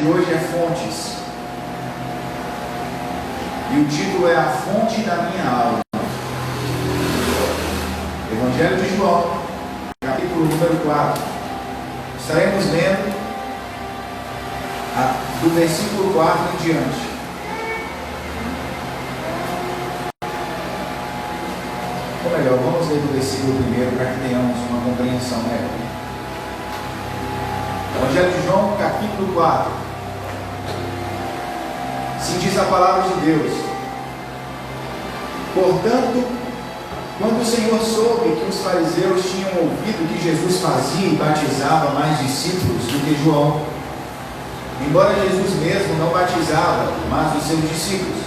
de hoje é Fontes. E o título é A Fonte da Minha Alma. Evangelho de João, capítulo número 4. Estaremos lendo do versículo 4 em diante. Ou melhor, vamos ler do versículo 1 para que tenhamos uma compreensão melhor. Evangelho de João, capítulo 4. Assim diz a palavra de Deus: portanto, quando o Senhor soube que os fariseus tinham ouvido que Jesus fazia e batizava mais discípulos do que João, embora Jesus mesmo não batizava, mas os seus discípulos,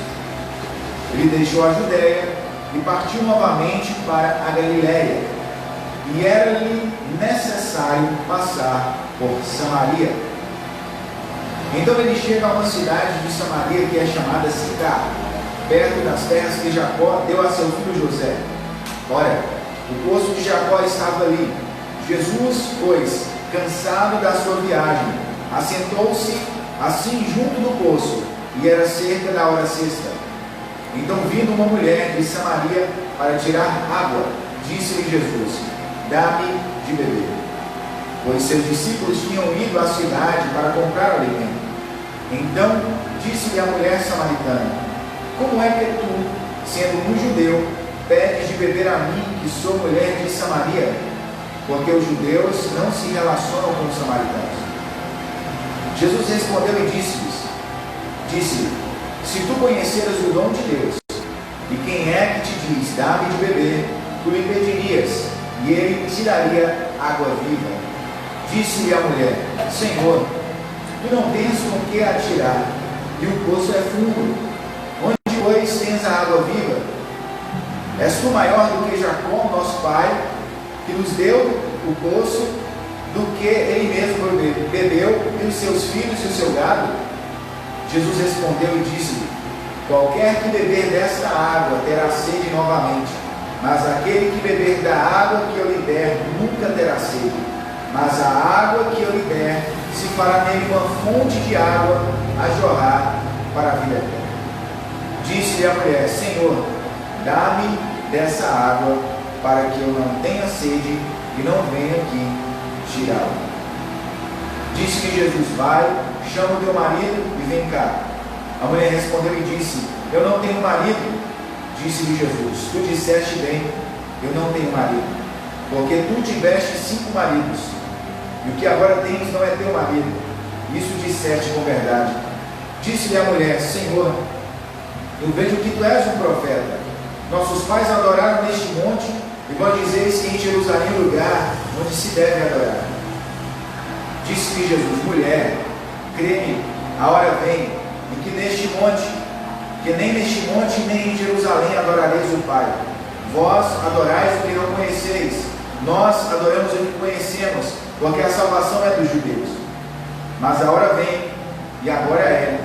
ele deixou a Judéia e partiu novamente para a Galiléia, e era-lhe necessário passar por Samaria. Então ele chega a uma cidade de Samaria que é chamada Sicar, perto das terras que Jacó deu a seu filho José. Ora, o poço de Jacó estava ali. Jesus, pois, cansado da sua viagem, assentou-se assim junto do poço, e era cerca da hora sexta. Então, vindo uma mulher de Samaria para tirar água, disse-lhe Jesus: dá-me de beber. Pois seus discípulos tinham ido à cidade para comprar alimento. Então disse-lhe a mulher samaritana: como é que tu, sendo um judeu, pedes de beber a mim, que sou mulher de Samaria? Porque os judeus não se relacionam com os samaritanos. Jesus respondeu e disse-lhe: se tu conheceras o dom de Deus, e quem é que te diz, dá-me de beber, tu lhe pedirias, e ele te daria água viva. Disse-lhe a mulher: Senhor, tu não tens com que atirar, e o poço é fundo. Onde, pois, tens a água viva? És tu maior do que Jacó, nosso pai, que nos deu o poço, do que ele mesmo bebeu, e os seus filhos e o seu gado? Jesus respondeu e disse-lhe: qualquer que beber desta água terá sede novamente, mas aquele que beber da água que eu lhe der nunca terá sede, mas a água que eu lhe der se fará nele uma fonte de água a jorrar para a vida eterna. Disse-lhe a mulher: Senhor, dá-me dessa água, para que eu não tenha sede e não venha aqui tirá-la. Disse-lhe Jesus: vai, chama o teu marido e vem cá. A mulher respondeu e disse: eu não tenho marido. Disse-lhe Jesus: tu disseste bem, eu não tenho marido, porque tu tiveste 5 maridos, e o que agora tens não é teu marido. Isso disseste com verdade. Disse-lhe a mulher: Senhor, eu vejo que tu és um profeta. Nossos pais adoraram neste monte, e vós dizeis que em Jerusalém é o lugar onde se deve adorar. Disse-lhe Jesus: mulher, crê-me, a hora vem em que nem neste monte nem em Jerusalém adorareis o Pai. Vós adorais o que não conheceis, nós adoramos o que conhecemos, porque a salvação é dos judeus. Mas a hora vem, e agora é,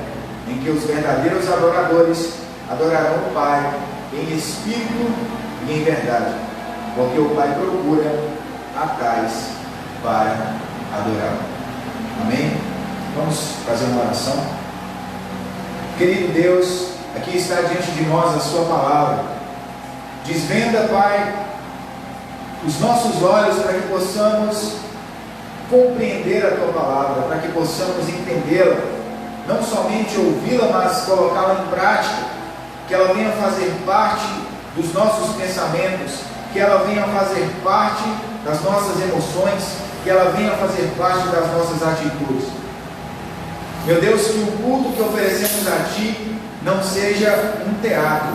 em que os verdadeiros adoradores adorarão o Pai em espírito e em verdade, porque o Pai procura a tais para adorá-lo. Amém? Vamos fazer uma oração. Querido Deus, aqui está diante de nós a sua palavra. Desvenda, Pai, os nossos olhos para que possamos compreender a tua palavra, para que possamos entendê-la, não somente ouvi-la, mas colocá-la em prática, que ela venha fazer parte dos nossos pensamentos, que ela venha fazer parte das nossas emoções, que ela venha fazer parte das nossas atitudes. Meu Deus, que o culto que oferecemos a Ti não seja um teatro,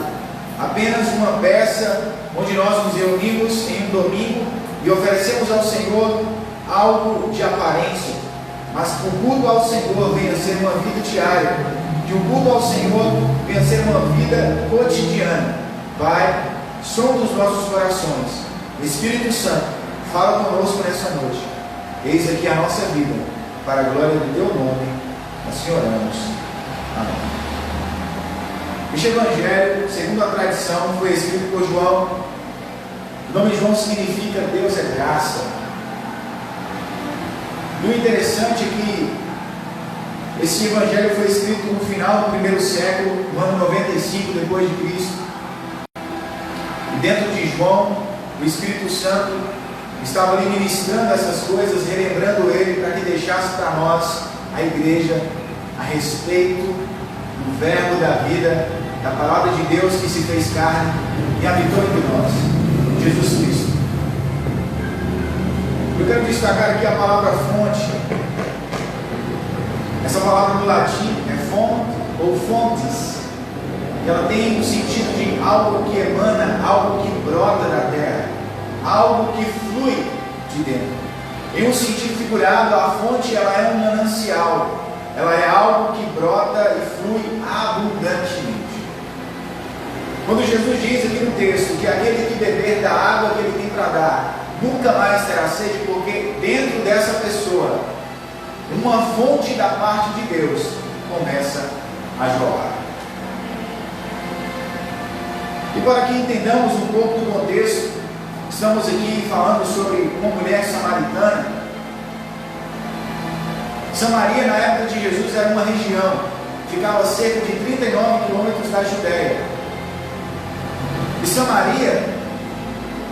apenas uma peça onde nós nos reunimos em um domingo e oferecemos ao Senhor algo de aparência, mas que o culto ao Senhor venha ser uma vida diária, que o culto ao Senhor venha ser uma vida cotidiana. Pai, som dos nossos corações. Espírito Santo, fala conosco nessa noite. Eis aqui a nossa vida, para a glória do Teu nome, assim oramos. Amém. Este Evangelho, segundo a tradição, foi escrito por João. O nome João significa Deus é graça. E o interessante é que Esse evangelho foi escrito no final do primeiro século, no ano 95 depois de Cristo. E dentro de João, o Espírito Santo estava ali ministrando essas coisas, relembrando ele para que deixasse para nós, a igreja, a respeito do verbo da vida, da palavra de Deus que se fez carne e habitou entre nós, Jesus Cristo. Eu quero destacar aqui a palavra fonte. Essa palavra no latim é fonte ou fontes. Ela tem o sentido de algo que emana, algo que brota da terra, algo que flui de dentro. Em um sentido figurado, a fonte ela é um manancial, ela é algo que brota e flui abundantemente. Quando Jesus diz aqui no texto que aquele que beber da água que ele tem para dar, nunca mais terá sede, porque dentro dessa pessoa, uma fonte da parte de Deus começa a jorrar. E para que entendamos um pouco do contexto, estamos aqui falando sobre uma mulher samaritana. Samaria, na época de Jesus, era uma região, ficava a cerca de 39 quilômetros da Judéia. E Samaria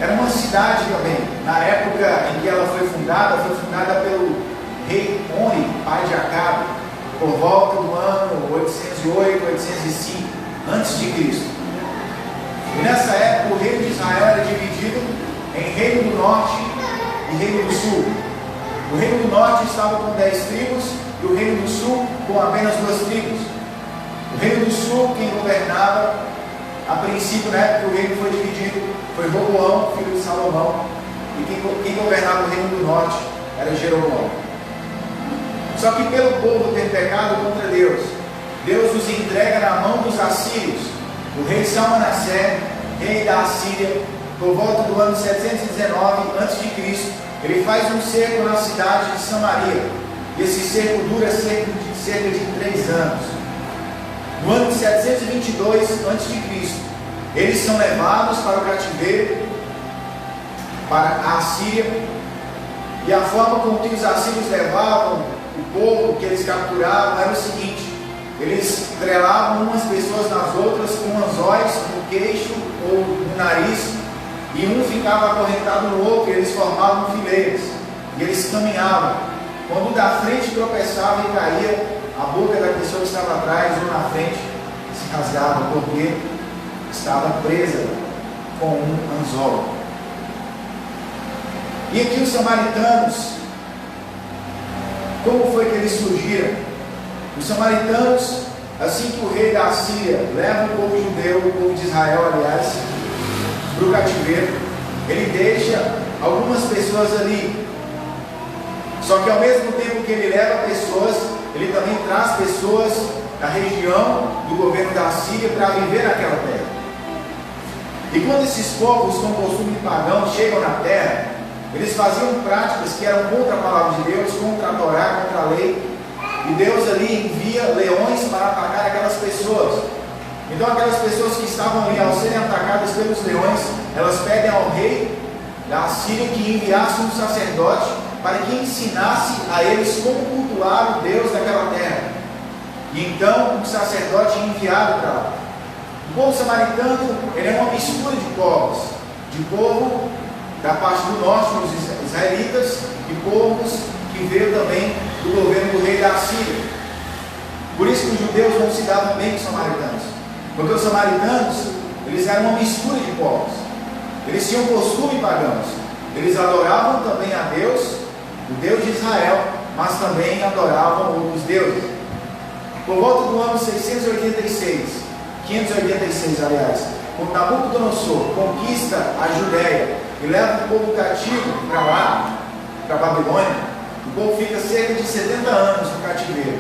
era uma cidade também. Na época em que ela foi fundada pelo rei Onri, pai de Acabe, por volta do ano 808, 805 a.C. E nessa época o reino de Israel era dividido em reino do norte e reino do sul. O reino do norte estava com 10 tribos e o reino do sul com apenas 2 tribos. O reino do sul, quem governava, a princípio, na época que o reino foi dividido, foi Roboão, filho de Salomão, e quem governava o reino do norte era Jeroboão. Só que pelo povo ter pecado contra Deus, Deus os entrega na mão dos assírios. O rei Salmanassé, rei da Assíria, por volta do ano 719 a.C., ele faz um cerco na cidade de Samaria. E esse cerco dura cerca de 3 anos. No ano de 722 a.C., eles são levados para o cativeiro, para a Assíria. E a forma com que os assírios levavam o povo que eles capturavam era o seguinte: eles estrelavam umas pessoas nas outras com anzóis no queixo ou no nariz, e um ficava acorrentado no outro, e eles formavam fileiras, e eles caminhavam. Quando o da frente tropeçava e caía, a boca da pessoa que estava atrás ou na frente se rasgava, porque estava presa com um anzol. E aqui os samaritanos, como foi que eles surgiram? Os samaritanos, assim que o rei da Assíria leva o povo judeu, o povo de Israel, aliás, para o cativeiro, ele deixa algumas pessoas ali. Só que ao mesmo tempo que ele leva pessoas, ele também traz pessoas da região do governo da Assíria para viver naquela terra. E quando esses povos com costume pagão chegam na terra, eles faziam práticas que eram contra a palavra de Deus, contra a Torá, contra a lei. E Deus ali envia leões para atacar aquelas pessoas. Então aquelas pessoas que estavam ali, ao serem atacadas pelos leões, elas pedem ao rei da Assíria que enviasse um sacerdote para que ensinasse a eles como cultuar o Deus daquela terra. E então um sacerdote é enviado para lá. O povo samaritano, ele é uma mistura de povos. De povo da parte do norte, os israelitas, e povos que veio também do governo do rei da Assíria. Por isso que os judeus não se davam bem com os samaritanos, porque os samaritanos, eles eram uma mistura de povos. Eles tinham costume pagãos. Eles adoravam também a Deus, o Deus de Israel, mas também adoravam outros deuses. Por volta do ano 586, aliás, quando Nabucodonosor conquista a Judéia e leva o povo cativo para lá, para a Babilônia, o povo fica cerca de 70 anos no cativeiro.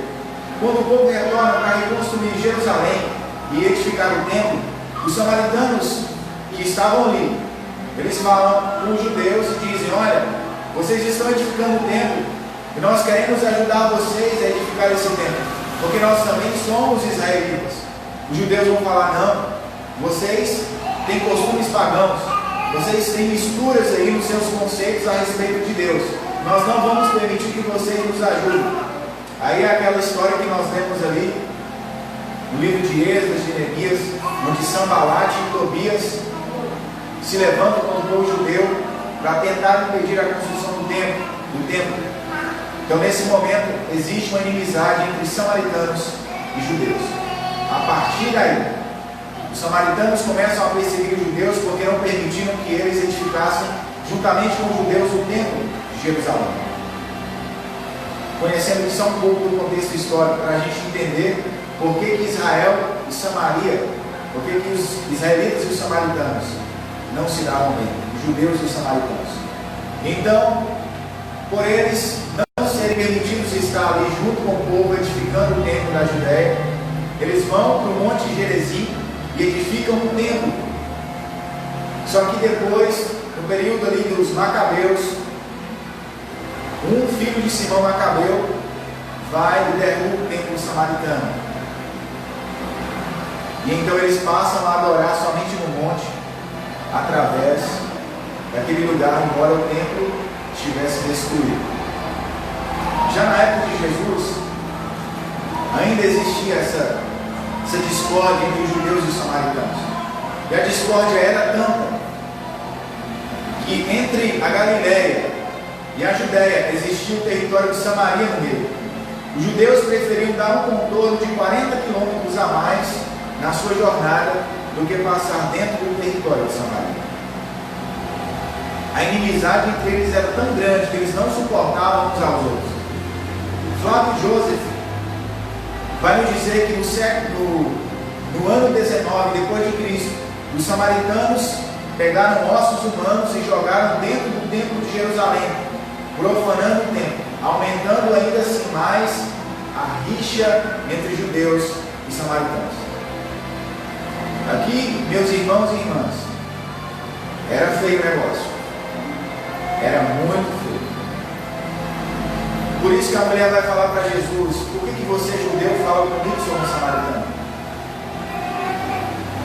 Quando o povo retorna para reconstruir Jerusalém e edificar o templo, os samaritanos que estavam ali, eles falam com os judeus e dizem: olha, vocês estão edificando o templo e nós queremos ajudar vocês a edificar esse templo, porque nós também somos israelitas. Os judeus vão falar: não, vocês têm costumes pagãos, vocês têm misturas aí nos seus conceitos a respeito de Deus. Nós não vamos permitir que vocês nos ajudem. Aí é aquela história que nós lemos ali no livro de Esdras, de Neemias, onde Sanbalat e Tobias se levantam contra o povo judeu para tentar impedir a construção do templo. Então, nesse momento, existe uma inimizade entre samaritanos e judeus. A partir daí, os samaritanos começam a perseguir os judeus porque não permitiram que eles edificassem, juntamente com os judeus, o templo de Jerusalém. Conhecendo só um pouco do contexto histórico, para a gente entender por que Israel e Samaria, por que os israelitas e os samaritanos não se davam bem, os judeus e os samaritanos. Então, por eles não serem permitidos estar ali junto com o povo, edificando o templo da Judéia, eles vão para o Monte Gerizim e edificam um templo. Só que depois, no período ali dos Macabeus, um filho de Simão Macabeu vai e derruba o templo samaritano. E então eles passam a adorar somente no monte, através daquele lugar, embora o templo estivesse destruído. Já na época de Jesus, ainda existia essa discórdia entre os judeus e os samaritanos. E a discórdia era tanta que entre a Galileia e a Judéia existia o território de Samaria no meio. Os judeus preferiam dar um contorno de 40 quilômetros a mais na sua jornada do que passar dentro do território de Samaria. A inimizade entre eles era tão grande que eles não suportavam uns aos outros. Flávio Joseph vai nos dizer que no ano 19 depois de Cristo, os samaritanos pegaram ossos humanos e jogaram dentro do templo de Jerusalém, profanando o templo, aumentando ainda assim mais a rixa entre judeus e samaritanos. Aqui, meus irmãos e irmãs, era feio o negócio, era muito feio. Por isso que a mulher vai falar para Jesus: por que você, judeu, fala comigo sobre o samaritano?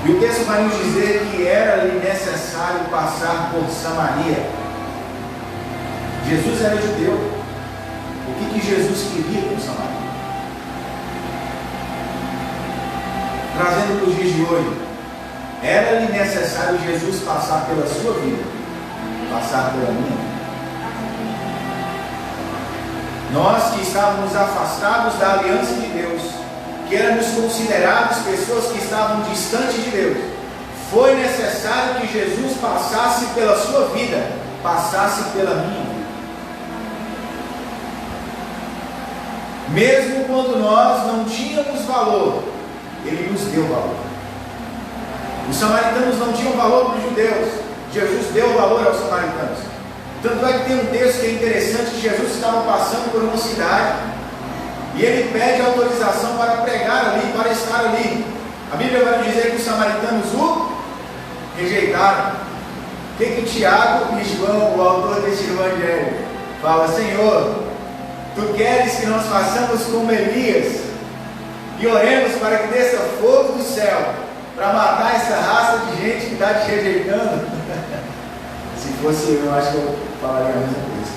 E o texto vai nos dizer que era-lhe necessário passar por Samaria. Jesus era judeu. O que Jesus queria com Samaria? Trazendo para os dias de hoje, era-lhe necessário Jesus passar pela sua vida, passar pela minha. Nós que estávamos afastados da aliança de Deus, que éramos considerados pessoas que estavam distantes de Deus, foi necessário que Jesus passasse pela sua vida, passasse pela minha vida. Mesmo quando nós não tínhamos valor, Ele nos deu valor. Os samaritanos não tinham valor para os judeus, Jesus deu valor aos samaritanos. Tanto é que tem um texto que é interessante, que Jesus estava passando por uma cidade e ele pede autorização para pregar ali, para estar ali. A Bíblia vai nos dizer que os samaritanos o rejeitaram. O que Tiago e João, o autor deste evangelho, fala: Senhor, Tu queres que nós façamos como Elias e oremos para que desça fogo do céu para matar essa raça de gente que está te rejeitando? Se fosse eu acho que eu falaria a mesma coisa.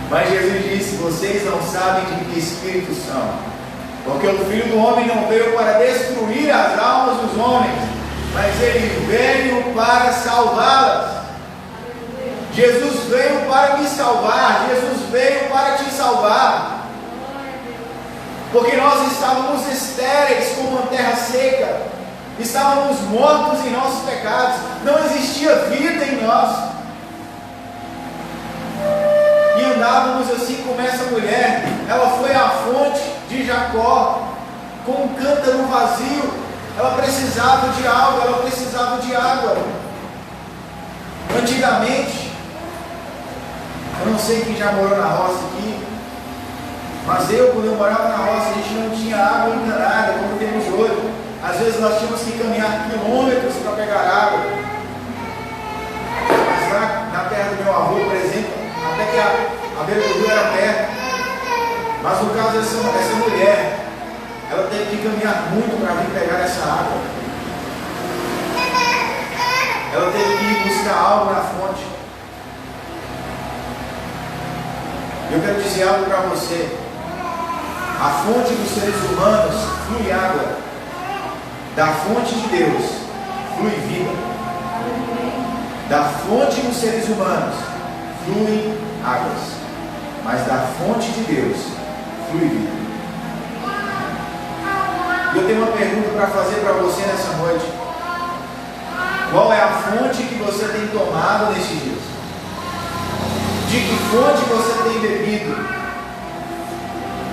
Mas Jesus disse: vocês não sabem de que espírito são, porque o Filho do Homem não veio para destruir as almas dos homens, mas Ele veio para salvá-las. Jesus veio para me salvar, Jesus veio para te salvar, porque nós estávamos estéreis como uma terra seca, estávamos mortos em nossos pecados, não existia vida em nós, e andávamos assim como essa mulher. Ela foi à fonte de Jacó, com um cântaro vazio, ela precisava de algo, ela precisava de água. Antigamente, eu não sei quem já morou na roça aqui, mas quando eu morava na roça, a gente não tinha água encanada como temos hoje. Às vezes nós tínhamos que caminhar quilômetros para pegar água. Mas lá na terra do meu avô, por exemplo, até que a beira do rio era perto. Mas no caso dessa mulher, ela teve que caminhar muito para vir pegar essa água. Ela teve que ir buscar algo na fonte. Eu quero dizer algo para você. A fonte dos seres humanos flui água. Da fonte de Deus flui vida. Da fonte dos seres humanos flui águas. Mas da fonte de Deus flui vida. E eu tenho uma pergunta para fazer para você nessa noite. Qual é a fonte que você tem tomado nesses dias? De que fonte você tem bebido?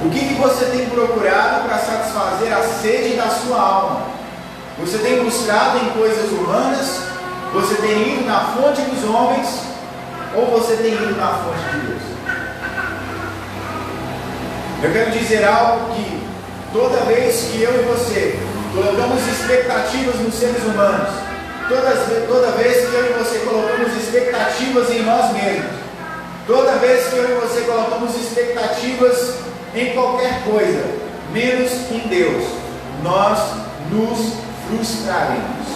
O que você tem procurado para satisfazer a sede da sua alma? Você tem buscado em coisas humanas? Você tem ido na fonte dos homens? Ou você tem ido na fonte de Deus? Eu quero dizer algo que toda vez que eu e você colocamos expectativas nos seres humanos, toda vez que eu e você colocamos expectativas em nós mesmos, toda vez que eu e você colocamos expectativas em qualquer coisa, menos em Deus, nós nos frustraremos.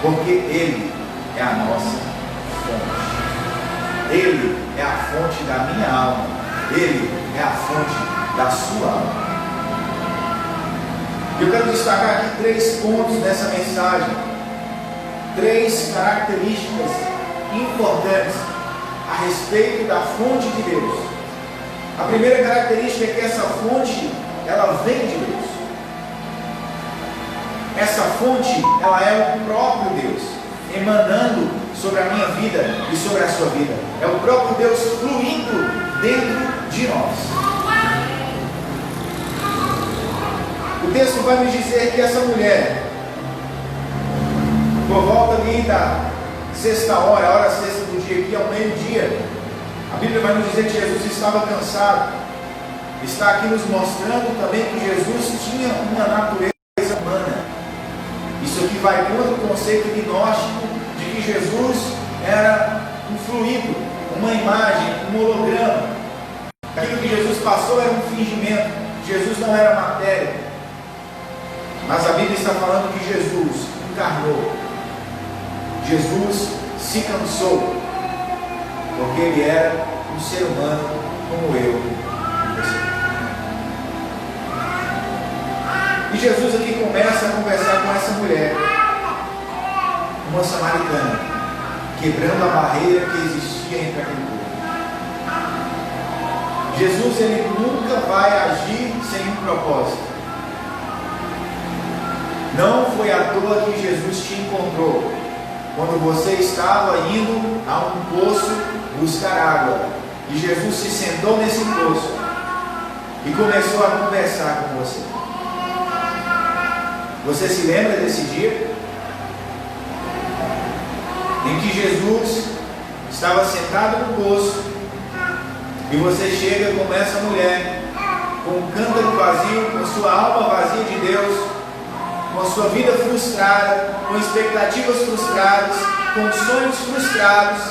Porque Ele é a nossa fonte. Ele é a fonte da minha alma. Ele é a fonte da sua alma. Eu quero destacar aqui 3 pontos dessa mensagem. 3 características importantes a respeito da fonte de Deus. A primeira característica é que essa fonte, ela vem de Deus. Essa fonte, ela é o próprio Deus, emanando sobre a minha vida e sobre a sua vida. É o próprio Deus fluindo dentro de nós. O texto vai nos dizer que essa mulher, por volta ali da sexta hora, a hora sexta do dia, que é o meio-dia, a Bíblia vai nos dizer que Jesus estava cansado. Está aqui nos mostrando também que Jesus tinha uma natureza humana. Isso aqui vai contra o conceito gnóstico de que Jesus era um fluido, uma imagem, um holograma. Aquilo que Jesus passou era um fingimento. Jesus não era matéria. Mas a Bíblia está falando que Jesus encarnou. Jesus se cansou. Porque Ele era um ser humano como eu e você. E Jesus aqui começa a conversar com essa mulher, uma samaritana, quebrando a barreira que existia entre aquele povo. Jesus, Ele nunca vai agir sem um propósito. Não foi à toa que Jesus te encontrou quando você estava indo a um poço buscar água. E Jesus se sentou nesse poço e começou a conversar com você. Você se lembra desse dia em que Jesus estava sentado no poço e você chega como essa mulher, com um cântaro vazio, com sua alma vazia de Deus, com a sua vida frustrada, com expectativas frustradas, com sonhos frustrados.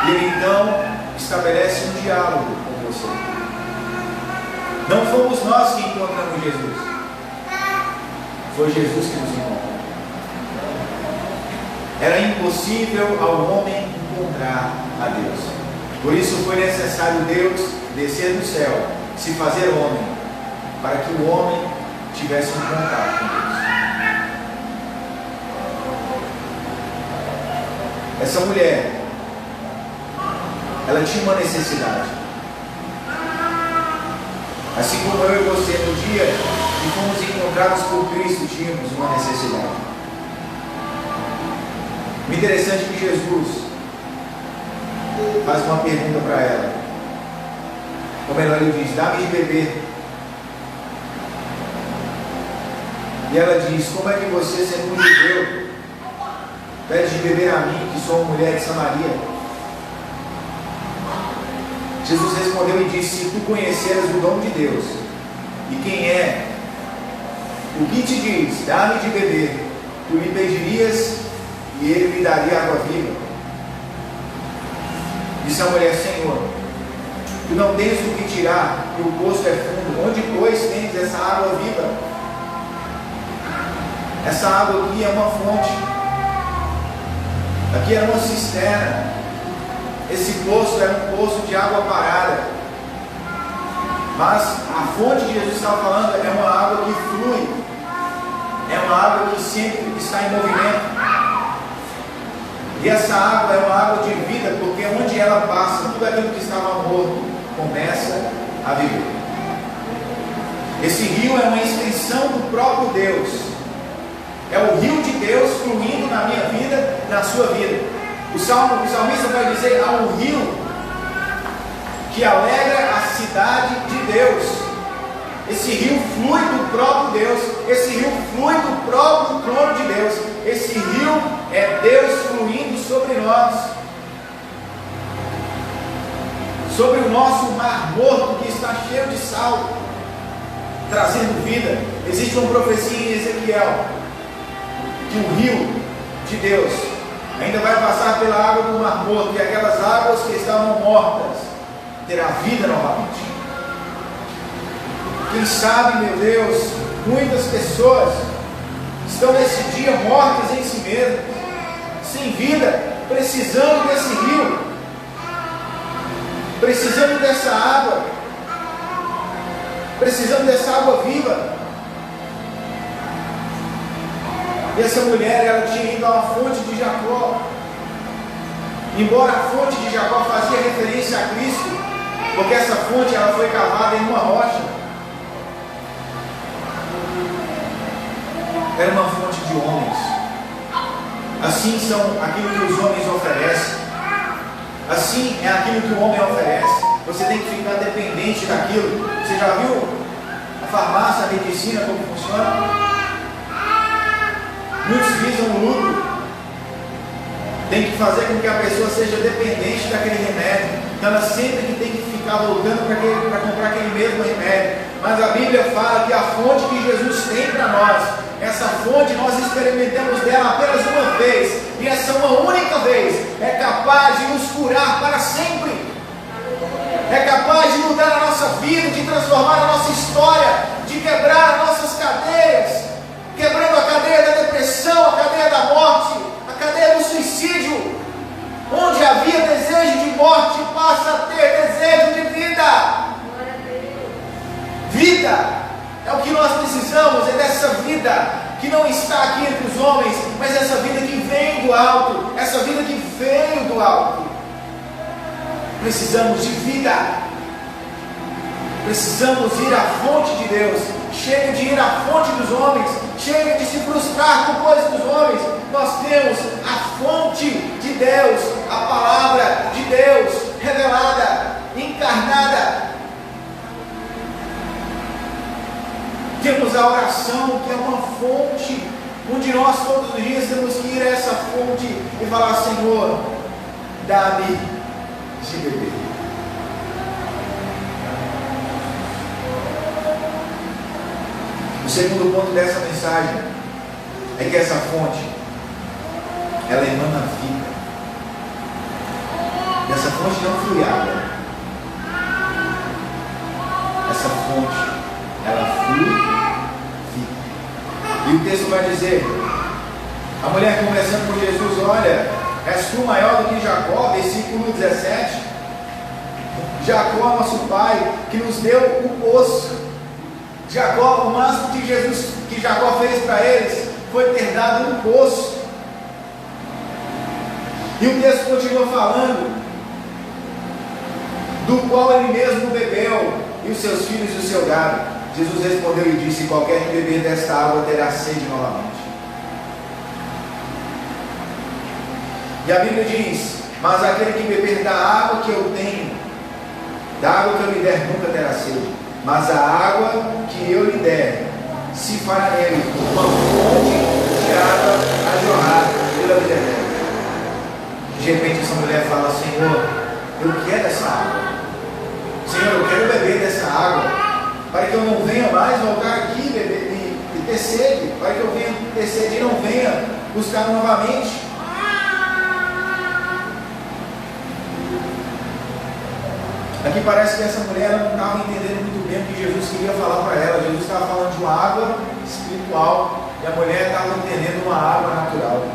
E Ele então estabelece um diálogo com você. Não fomos nós que encontramos Jesus, foi Jesus que nos encontrou. Era impossível ao homem encontrar a Deus. Por isso foi necessário Deus descer do céu, se fazer homem, para que o homem tivesse um contato com Deus. Essa mulher, ela tinha uma necessidade. Assim como eu e você, no dia que fomos encontrados por Cristo, tínhamos uma necessidade. O interessante é que Jesus faz uma pergunta para ela. Ou melhor, Ele diz: dá-me de beber. E ela diz: como é que você, sendo um judeu, pede de beber a mim, que sou uma mulher de Samaria? Jesus respondeu e disse: se tu conheceras o dom de Deus, e quem é, o que te diz, dá-me de beber, tu lhe pedirias, e ele lhe daria água viva. Disse a mulher: Senhor, tu não tens do que tirar, que o poço é fundo, onde pois tens essa água viva? Essa água aqui é uma fonte, Aqui era uma cisterna. Esse poço era um poço de água parada. Mas a fonte que Jesus estava falando é uma água que flui. É uma água que sempre está em movimento. E essa água é uma água de vida, porque onde ela passa, tudo aquilo que estava morto começa a viver. Esse rio é uma extensão do próprio Deus. É o rio de Deus fluindo na minha vida, na sua vida. O salmista vai dizer: há um rio que alegra a cidade de Deus. Esse rio flui do próprio Deus. Esse rio flui do próprio trono de Deus. Esse rio é Deus fluindo sobre nós, sobre o nosso mar morto que está cheio de sal, trazendo vida. Existe uma profecia em Ezequiel que o rio de Deus ainda vai passar pela água do mar morto, e aquelas águas que estavam mortas terá vida novamente. Quem sabe, meu Deus, muitas pessoas estão nesse dia mortas em si mesmas, sem vida, precisando desse rio, precisando dessa água, precisando dessa água viva. E essa mulher, ela tinha ido à fonte de Jacó. Embora a fonte de Jacó fazia referência a Cristo, porque essa fonte ela foi cavada em uma rocha. Era uma fonte de homens. Assim são aquilo que os homens oferecem. Assim é aquilo que o homem oferece. Você tem que ficar dependente daquilo. Você já viu a farmácia, a medicina, como funciona? Muitos visam o lucro. Tem que fazer com que a pessoa seja dependente daquele remédio. Então ela sempre que tem que ficar voltando para comprar aquele mesmo remédio. Mas a Bíblia fala que a fonte que Jesus tem para nós, essa fonte nós experimentamos dela apenas uma vez. E essa uma única vez é capaz de nos curar para sempre. É capaz de mudar a nossa vida, de transformar a nossa história, de quebrar as nossas cadeias. Quebrando a cadeia da depressão, a cadeia da morte, a cadeia do suicídio. Onde havia desejo de morte, passa a ter desejo de vida. Vida é o que nós precisamos, é dessa vida que não está aqui entre os homens, mas essa vida que vem do alto, essa vida que veio do alto. Precisamos de vida. Precisamos ir à fonte de Deus. Chega de ir à fonte dos homens. Chega de se frustrar com coisas dos homens. Nós temos a fonte de Deus, a palavra de Deus revelada, encarnada. Temos a oração, que é uma fonte, onde nós todos os dias temos que ir a essa fonte e falar: Senhor, dá-me de beber. O segundo ponto dessa mensagem é que essa fonte, ela emana vida. Dessa fonte não flui água. Essa fonte, ela flui vida. E o texto vai dizer, a mulher conversando com Jesus: olha, és tu maior do que Jacó? Versículo 17. Jacó, nosso pai, que nos deu o poço. Jacó, o máximo que Jacó fez para eles foi ter dado um poço. E o texto continua falando: do qual ele mesmo bebeu, e os seus filhos e o seu gado. Jesus respondeu e disse: qualquer que beber desta água terá sede novamente. E a Bíblia diz: mas aquele que beber da água que eu tenho, da água que eu lhe der, nunca terá sede. Mas a água que eu lhe der, se fará nele uma fonte de água a jorrar pela vida eterna. De repente essa mulher fala: Senhor, eu quero essa água. Senhor, eu quero beber dessa água, para que eu não venha mais voltar aqui beber, e ter sede, para que eu venha ter sede e não venha buscar novamente. Aqui parece que essa mulher não estava entendendo muito bem o que Jesus queria falar para ela. Jesus estava falando de uma água espiritual e a mulher estava entendendo uma água natural.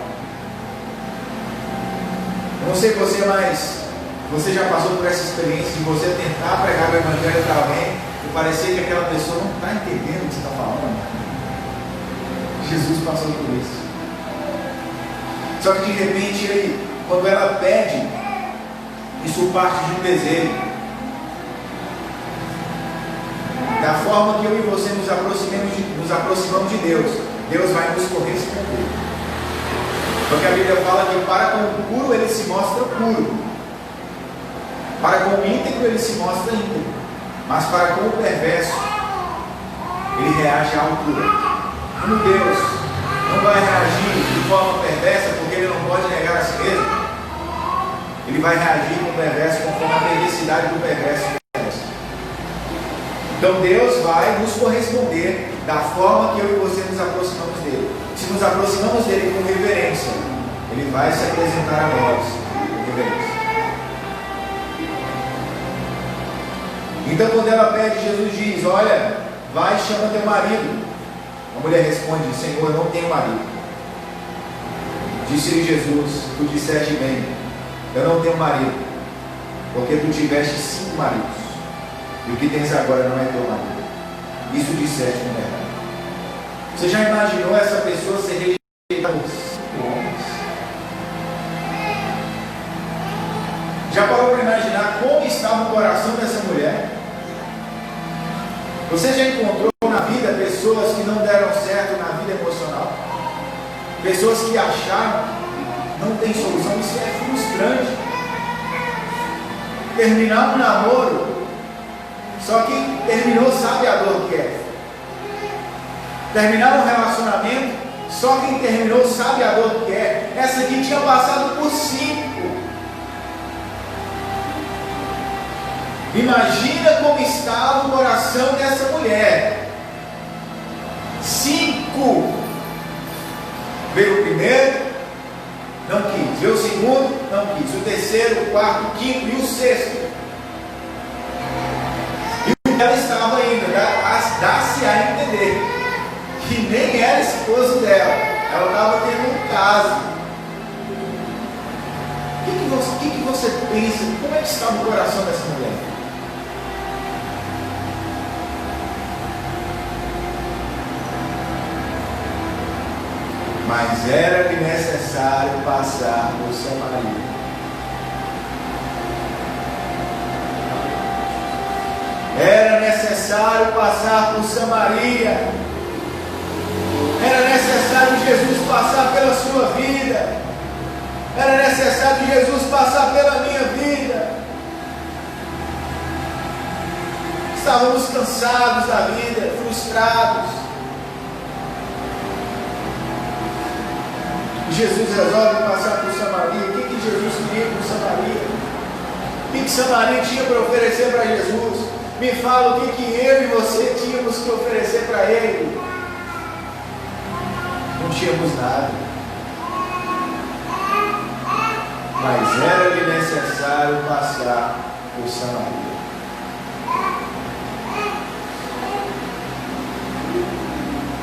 Eu não sei você, mas você já passou por essa experiência de você tentar pregar o evangelho para alguém e parecer que aquela pessoa não está entendendo o que você está falando. Jesus passou por isso. Só que de repente, quando ela pede, isso parte de um desejo. Da forma que eu e você nos aproximamos de Deus, Deus vai nos corresponder. Porque a Bíblia fala que para com o puro ele se mostra puro, para com o íntegro ele se mostra íntegro, mas para com o perverso ele reage à altura. Como Deus não vai reagir de forma perversa, porque ele não pode negar a si mesmo, ele vai reagir com o perverso conforme a perversidade do perverso. Então Deus vai nos corresponder da forma que eu e você nos aproximamos dele. Se nos aproximamos dele com reverência, ele vai se apresentar a nós com reverência. Então quando ela pede, Jesus diz: olha, vai e chama teu marido. A mulher responde: Senhor, eu não tenho marido. Disse-lhe Jesus: tu disseste bem, eu não tenho marido, porque tu tiveste 5 maridos, e o que tens agora não é teu marido. Isso disseste com verdade. Você já imaginou essa pessoa ser rejeitada por 5 homens? Já parou para imaginar como estava o coração dessa mulher? Você já encontrou na vida pessoas que não deram certo na vida emocional? Pessoas que acharam que não tem solução? Isso é frustrante. Terminar um namoro, só quem terminou sabe a dor que é. Terminar um relacionamento, só quem terminou sabe a dor que é. Essa aqui tinha passado por 5. Imagina como estava o coração dessa mulher. 5. Veio o primeiro, não quis. Veio o segundo, não quis. O terceiro, o quarto, o quinto e o sexto. Ela estava ainda, dá-se a entender que nem era esposo dela, ela estava tendo um caso. O que você pensa? Como é que estava o coração dessa mulher? Mas era-lhe necessário passar por Samaria. Era necessário passar por Samaria. Era necessário Jesus passar pela sua vida. Era necessário Jesus passar pela minha vida. Estávamos cansados da vida, frustrados. Jesus resolve passar por Samaria. O que Jesus queria por Samaria? O que Samaria tinha para oferecer para Jesus? Me fala o que eu e você tínhamos que oferecer para Ele. Não tínhamos nada. Mas era-lhe necessário passar por Samaria.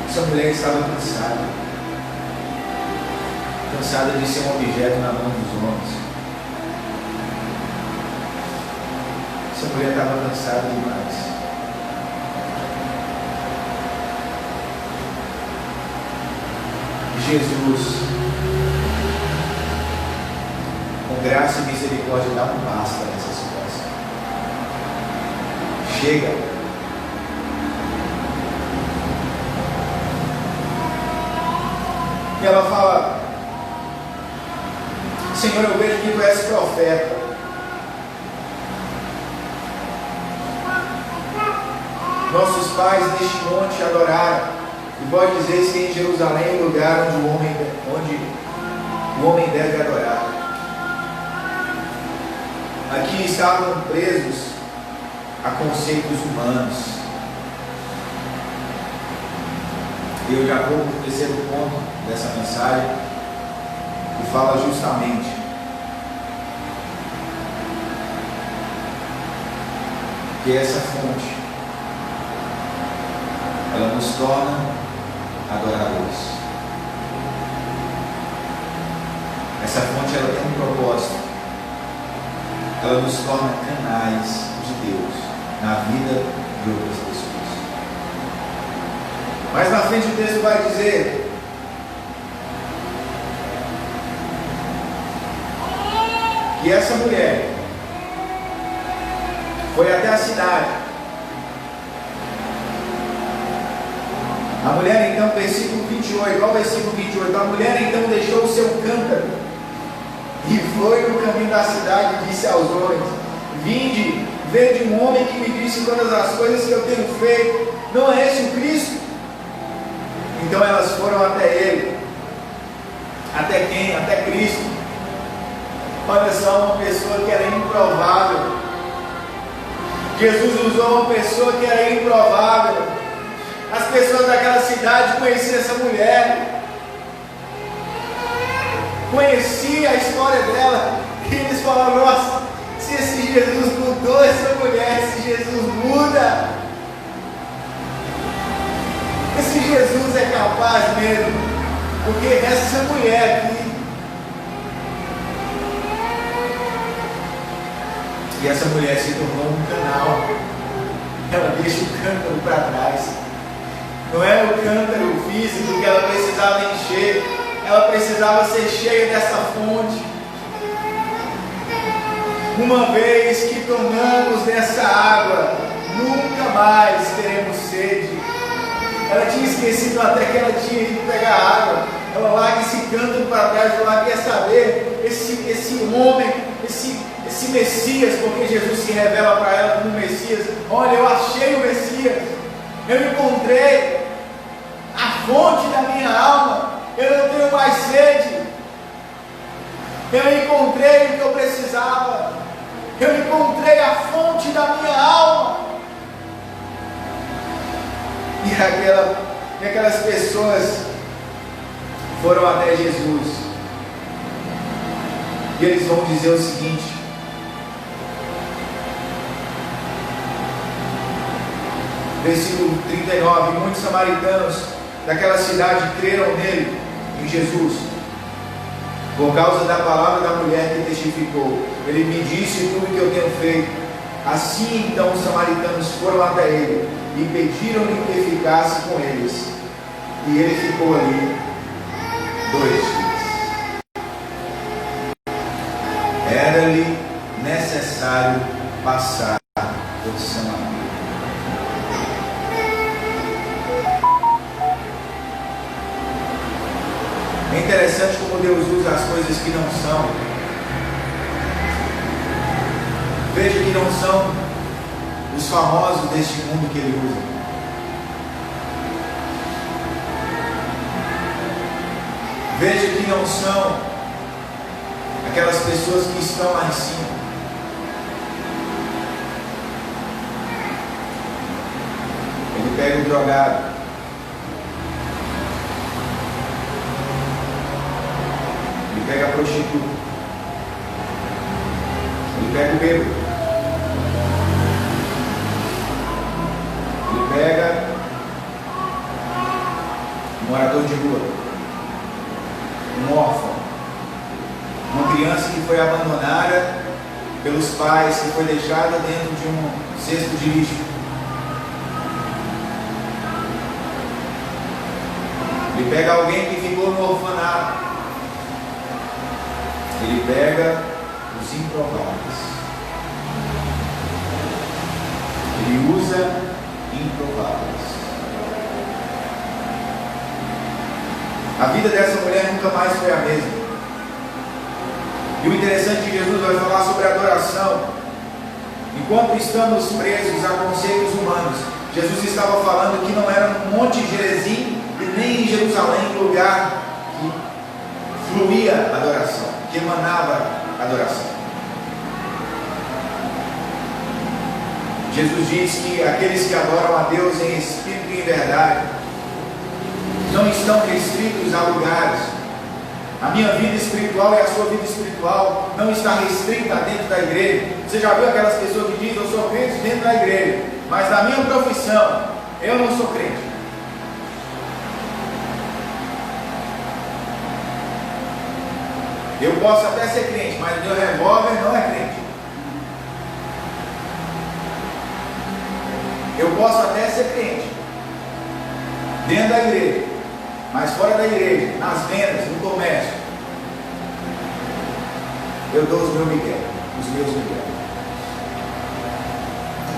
Essa mulher estava cansada. Cansada de ser um objeto na mão dos homens. Essa mulher estava cansada demais. Jesus, com graça e misericórdia, dá um basta nessa situação. Chega. E ela fala: Senhor, eu vejo que tu és profeta. Nossos pais neste monte adoraram, e vós dizeis que em Jerusalém é o lugar onde o homem deve adorar. Aqui estavam presos a conceitos humanos. E eu já vou para o terceiro ponto dessa mensagem, que fala justamente que essa fonte, ela nos torna adoradores. Essa fonte, ela tem um propósito. ela nos torna canais de Deus na vida de outras pessoas. Mas na frente o texto vai dizer que essa mulher foi até a cidade. A mulher então, versículo 28, olha o versículo 28, a mulher então deixou o seu cântaro e foi no caminho da cidade e disse aos homens: vinde, vede um homem que me disse todas as coisas que eu tenho feito, não é esse o Cristo? Então elas foram até ele. Até quem? Até Cristo. Olha só, uma pessoa que era improvável. Jesus usou uma pessoa que era improvável. As pessoas daquela cidade conheciam essa mulher, conheciam a história dela, e eles falaram: nossa, se esse Jesus mudou essa mulher, esse Jesus muda, esse Jesus é capaz mesmo, porque essa mulher aqui. E essa mulher se tornou um canal. Ela deixa o cântaro para trás. Não era o cântaro físico que ela precisava encher, ela precisava ser cheia dessa fonte. Uma vez que tomamos dessa água, nunca mais teremos sede. Ela tinha esquecido até que ela tinha ido pegar água. Ela larga esse cântaro para trás, ela quer saber, esse homem, esse Messias, porque Jesus se revela para ela como Messias. Olha, eu achei o Messias, eu encontrei a fonte da minha alma, eu não tenho mais sede, eu encontrei o que eu precisava, eu encontrei a fonte da minha alma. E aquelas pessoas foram até Jesus, e eles vão dizer o seguinte: versículo 39, muitos samaritanos daquela cidade creram nele, em Jesus, por causa da palavra da mulher que testificou: ele me disse tudo que eu tenho feito. Assim então os samaritanos foram até ele e pediram-lhe que ficasse com eles, e ele ficou ali 2 dias. Era-lhe necessário passar por Samaria. É interessante como Deus usa as coisas que não são. Veja que não são os famosos deste mundo que Ele usa. Veja que não são aquelas pessoas que estão lá em cima. Ele pega o drogado, ele pega a prostituta, ele pega o bêbado, ele pega um morador de rua, um órfão, uma criança que foi abandonada pelos pais, que foi deixada dentro de um cesto de lixo. Ele pega alguém que ficou no orfanato. Ele pega os improváveis. Ele usa improváveis. A vida dessa mulher nunca mais foi a mesma. E o interessante é que Jesus vai falar sobre adoração. Enquanto estamos presos a conceitos humanos, Jesus estava falando que não era no Monte Gerizim e nem em Jerusalém lugar que fluía adoração, que emanava adoração. Jesus diz que aqueles que adoram a Deus em espírito e em verdade não estão restritos a lugares. A minha vida espiritual e a sua vida espiritual não está restrita dentro da igreja. Você já viu aquelas pessoas que dizem: eu sou crente dentro da igreja, mas na minha profissão eu não sou crente. Eu posso até ser crente, mas meu revólver não é crente. posso até ser crente, dentro da igreja, mas fora da igreja, nas vendas, no comércio, eu dou os meus migué.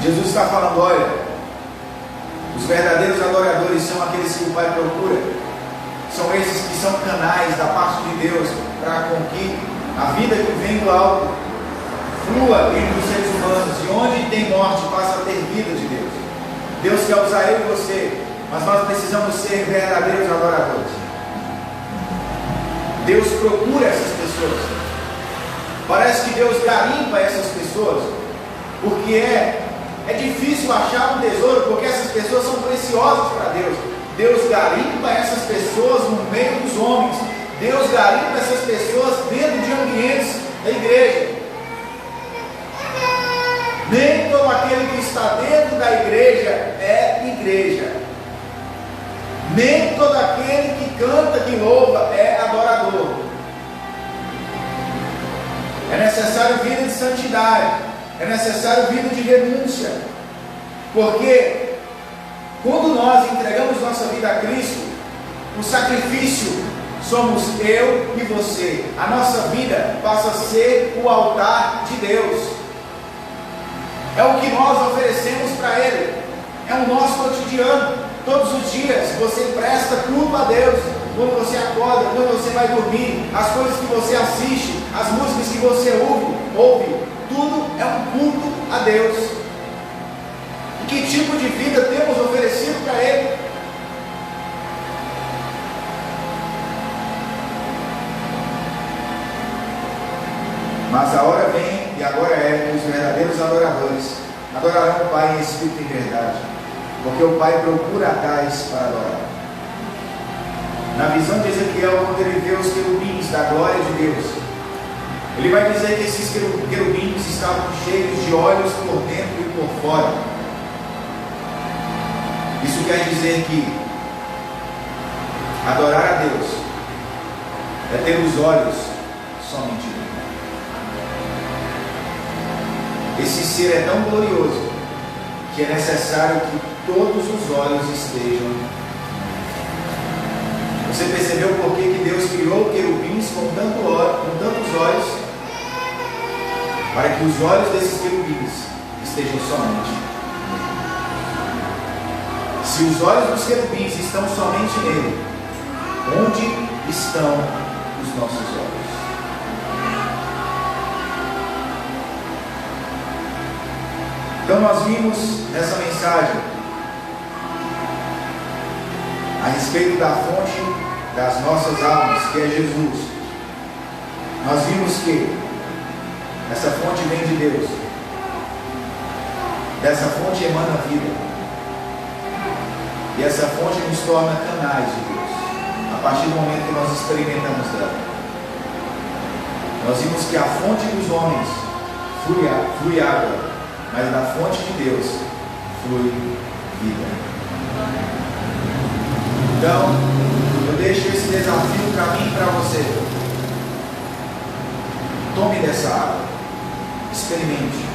Jesus está falando: olha, os verdadeiros adoradores são aqueles que o Pai procura, são esses que são canais da parte de Deus para com que a vida que vem do alto flua entre os seres humanos, e onde tem morte passa a ter vida de Deus. Deus quer usar eu e você, mas nós precisamos ser verdadeiros adoradores. Deus procura essas pessoas. Parece que Deus garimpa essas pessoas, porque é difícil achar um tesouro, porque essas pessoas são preciosas para Deus. Deus garimpa essas pessoas no meio dos homens. Deus garimpa essas pessoas dentro de ambientes da igreja. Nem todo aquele que está dentro da igreja é igreja. Nem todo aquele que canta, que louva, é adorador. É necessário vida de santidade, é necessário vida de renúncia, porque quando nós entregamos nossa vida a Cristo, o sacrifício somos eu e você. A nossa vida passa a ser o altar de Deus. É o que nós oferecemos para Ele. É o nosso cotidiano. Todos os dias você presta culto a Deus. Quando você acorda, quando você vai dormir, as coisas que você assiste, as músicas que você ouve, tudo é um culto a Deus. E que tipo de vida temos oferecido para Ele? Mas a hora vem, e agora é, que os verdadeiros adoradores adorarão o Pai em espírito e em verdade, porque o Pai procura tais para adorar. Na visão de Ezequiel, quando ele vê os querubins da glória de Deus, ele vai dizer que esses querubins estavam cheios de olhos por dentro e por fora. Isso quer dizer que adorar a Deus é ter os olhos somente dele. Esse ser é tão glorioso que é necessário que todos os olhos estejam. Você percebeu por que Deus criou querubins com tantos olhos? Para que os olhos desses querubins estejam somente. Se os olhos dos querubins estão somente nele, onde estão os nossos olhos? Então nós vimos nessa mensagem a respeito da fonte das nossas almas, que é Jesus. Nós vimos que essa fonte vem de Deus. Dessa fonte emana vida. E essa fonte nos torna canais de Deus, a partir do momento que nós experimentamos dela. Nós vimos que a fonte dos homens flui água, mas da fonte de Deus flui vida. Então, eu deixo esse desafio para mim e para você. Tome dessa água, experimente.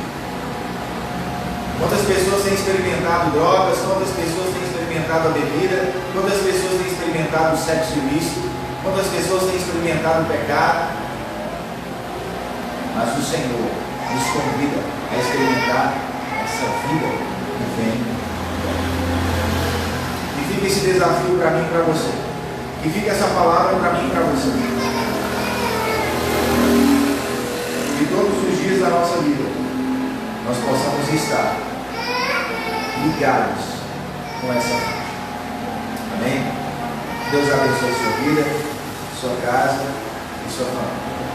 Quantas pessoas têm experimentado drogas? Quantas pessoas têm experimentado a bebida? Quantas pessoas têm experimentado o sexo ilícito? Quantas pessoas têm experimentado o pecado? Mas o Senhor nos convida a experimentar essa vida que vem. E fica esse desafio para mim e para você. E fica essa palavra para mim e para você. Que todos os dias da nossa vida nós possamos estar ligados com essa fonte. Amém? Deus abençoe sua vida, sua casa e sua família.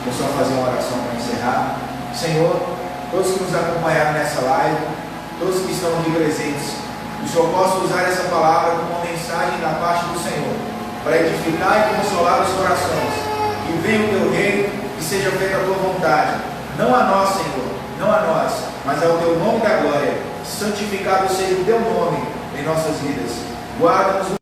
Vou só fazer uma oração para encerrar. Senhor, todos que nos acompanharam nessa live, todos que estão aqui presentes, o Senhor possa usar essa palavra como uma mensagem da parte do Senhor, para edificar e consolar os corações. Que venha o teu reino, que seja feita a tua vontade, não a nós, Senhor, não a nós, mas ao teu nome da glória. Santificado seja o teu nome em nossas vidas. Guarda-nos.